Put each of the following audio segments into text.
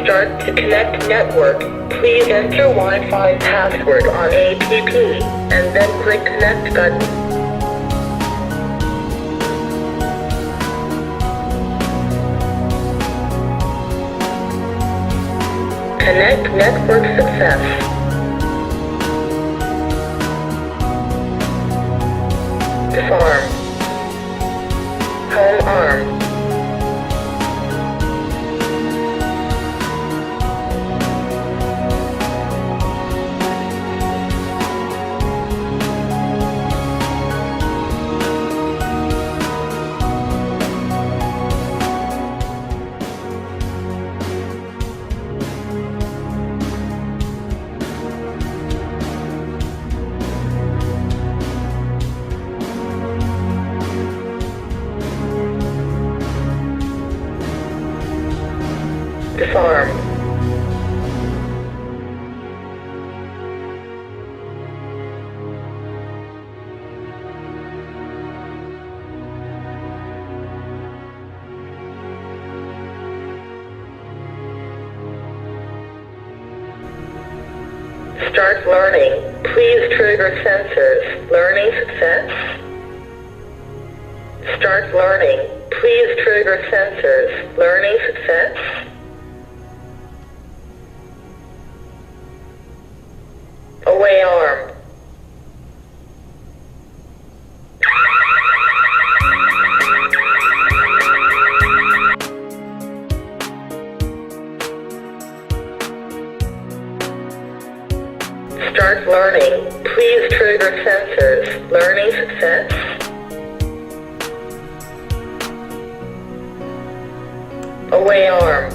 Start to connect network. Please enter Wi-Fi password on APP and then click connect button. Connect network success. Disarm. Home arm. Disarm. Start learning. Please trigger sensors. Learning success. Start learning. Please trigger sensors. Learning success. Away arm. Start learning. Please trigger sensors. Learning success. Away arm.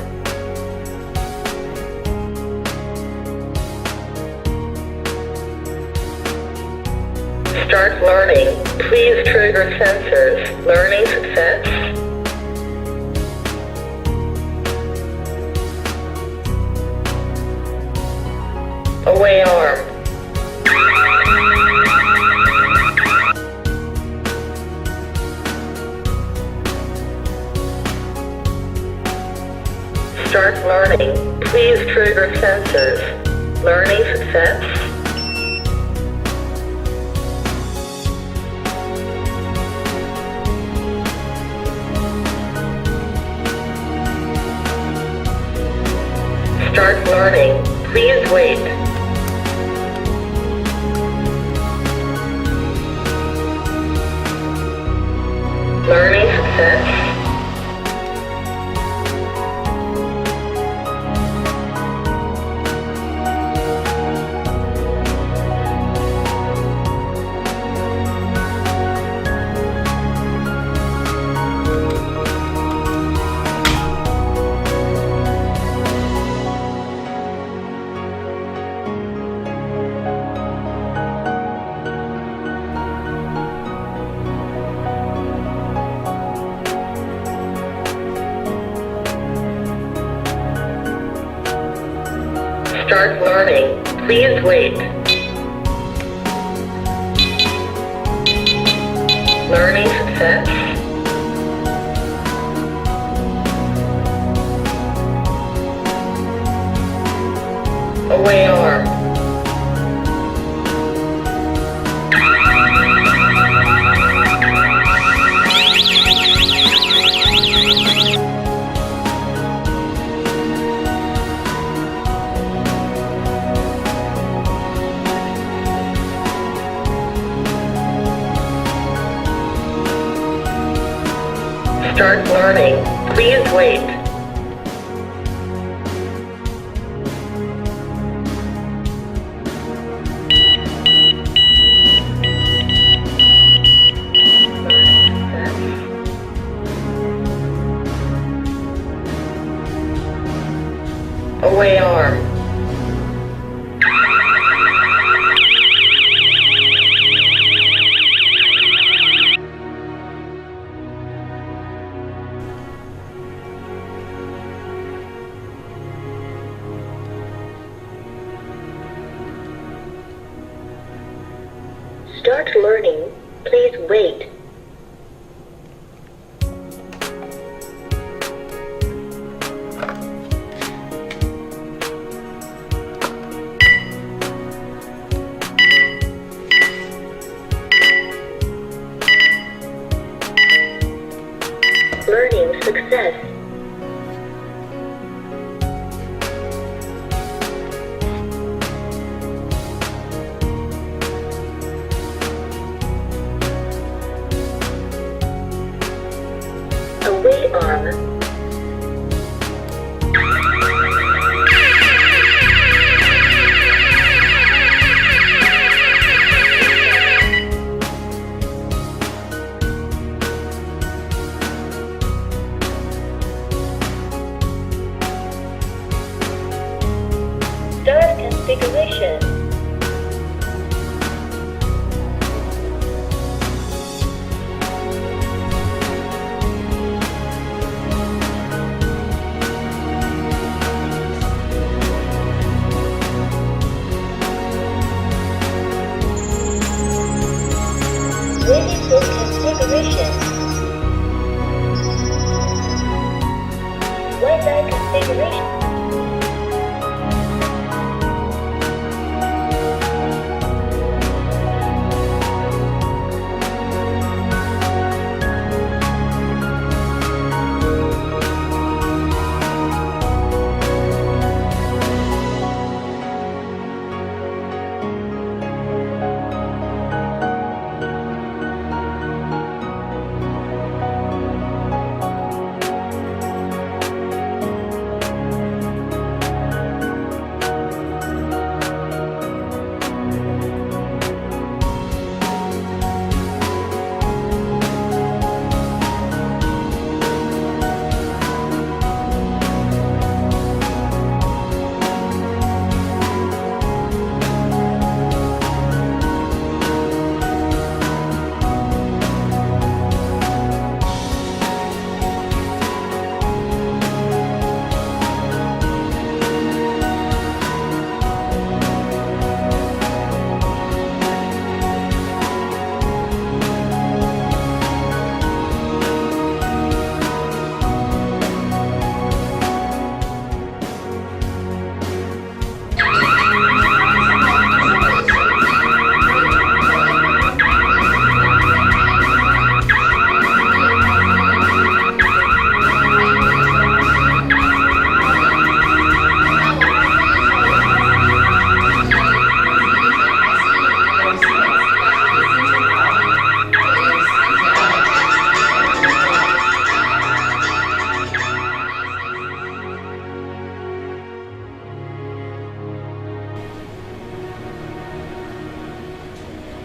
Start learning. Please trigger sensors. Learning success. Away arm. Start learning. Please trigger sensors. Learning success. Start learning. Please wait. Learning success. Start learning. Please wait. Learning success. Away arm. Start learning. Please wait. Away arm. Start learning. Please wait. configuration. Ready for configuration. Wi-Fi configuration.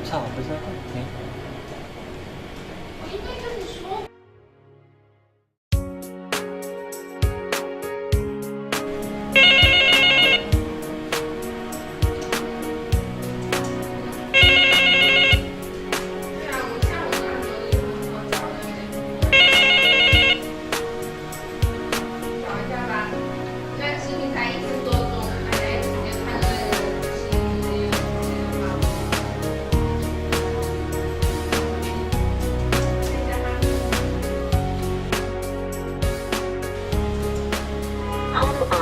吵不是没。我应该跟你说。对啊，我下午拿着就很好找的。找一下吧，虽然视频才1分多钟，大家有时间看那个视频吧。Home